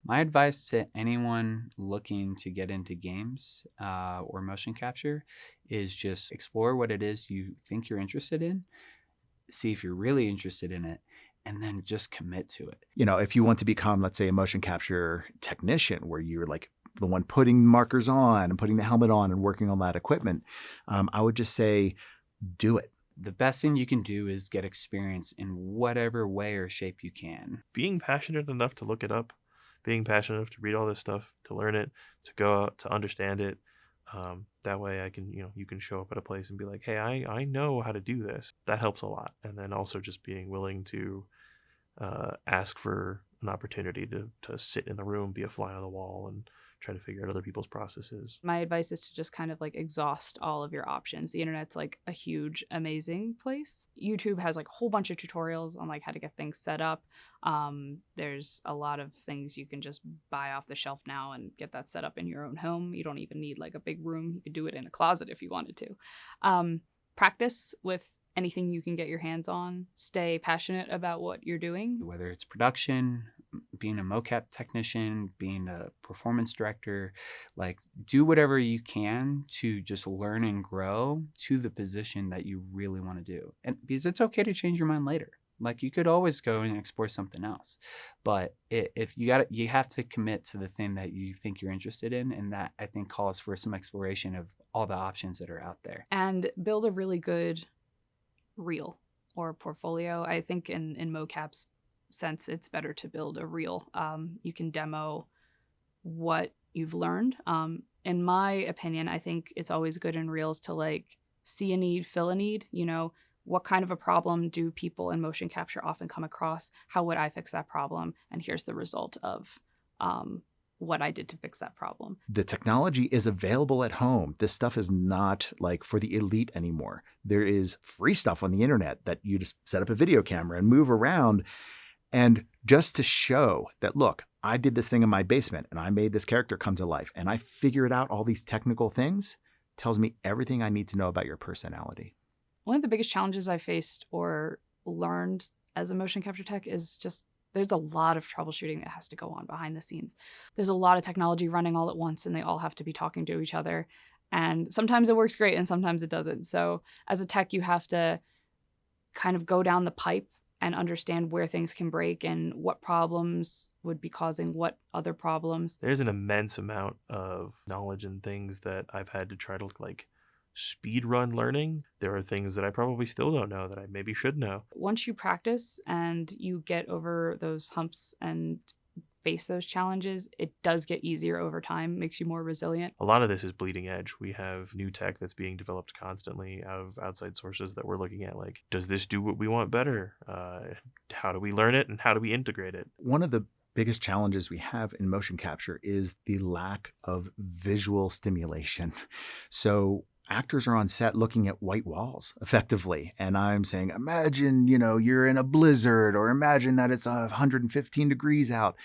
My advice to anyone looking to get into games or motion capture is just explore what it is you think you're interested in, see if you're really interested in it, and then just commit to it. If you want to become, let's say, a motion capture technician where you're like the one putting markers on and putting the helmet on and working on that equipment, I would just say, do it. The best thing you can do is get experience in whatever way or shape you can. Being passionate enough to look it up, being passionate enough to read all this stuff, to learn it, to go out, to understand it. That way you can show up at a place and be like, hey, I know how to do this. That helps a lot. And then also just being willing to ask for an opportunity to sit in the room, be a fly on the wall, and try to figure out other people's processes. My advice is to just kind of like exhaust all of your options. The internet's like a huge, amazing place. YouTube has like a whole bunch of tutorials on like how to get things set up. There's a lot of things you can just buy off the shelf now and get that set up in your own home. You don't even need like a big room. You could do it in a closet if you wanted to. Practice with anything you can get your hands on. Stay passionate about what you're doing. Whether it's production, being a MoCap technician, being a performance director, like do whatever you can to just learn and grow to the position that you really want to do. And because it's okay to change your mind later. Like you could always go and explore something else, but if you have to commit to the thing that you think you're interested in, and that I think calls for some exploration of all the options that are out there. And build a really good reel or portfolio. I think in MoCap's sense, it's better to build a reel. You can demo what you've learned. In my opinion, I think it's always good in reels to like see a need, fill a need. What kind of a problem do people in motion capture often come across? How would I fix that problem? And here's the result of what I did to fix that problem. The technology is available at home. This stuff is not like for the elite anymore. There is free stuff on the internet that you just set up a video camera and move around. And just to show that, look, I did this thing in my basement and I made this character come to life and I figured out all these technical things, tells me everything I need to know about your personality. One of the biggest challenges I faced or learned as a motion capture tech is just there's a lot of troubleshooting that has to go on behind the scenes. There's a lot of technology running all at once and they all have to be talking to each other. And sometimes it works great and sometimes it doesn't. So as a tech, you have to kind of go down the pipe and understand where things can break and what problems would be causing what other problems. There's an immense amount of knowledge and things that I've had to try to like speed run learning. There are things that I probably still don't know that I maybe should know. Once you practice and you get over those humps and face those challenges, it does get easier over time, makes you more resilient. A lot of this is bleeding edge. We have new tech that's being developed constantly out of outside sources that we're looking at, like, does this do what we want better? How do we learn it and how do we integrate it? One of the biggest challenges we have in motion capture is the lack of visual stimulation. So actors are on set looking at white walls effectively. And I'm saying, imagine, you're in a blizzard, or imagine that it's 115 degrees out.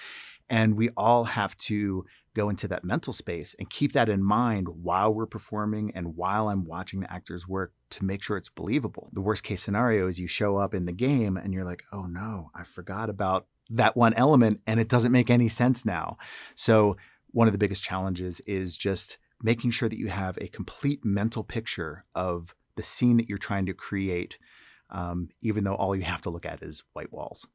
And we all have to go into that mental space and keep that in mind while we're performing and while I'm watching the actors work to make sure it's believable. The worst case scenario is you show up in the game and you're like, oh no, I forgot about that one element and it doesn't make any sense now. So one of the biggest challenges is just making sure that you have a complete mental picture of the scene that you're trying to create, even though all you have to look at is white walls.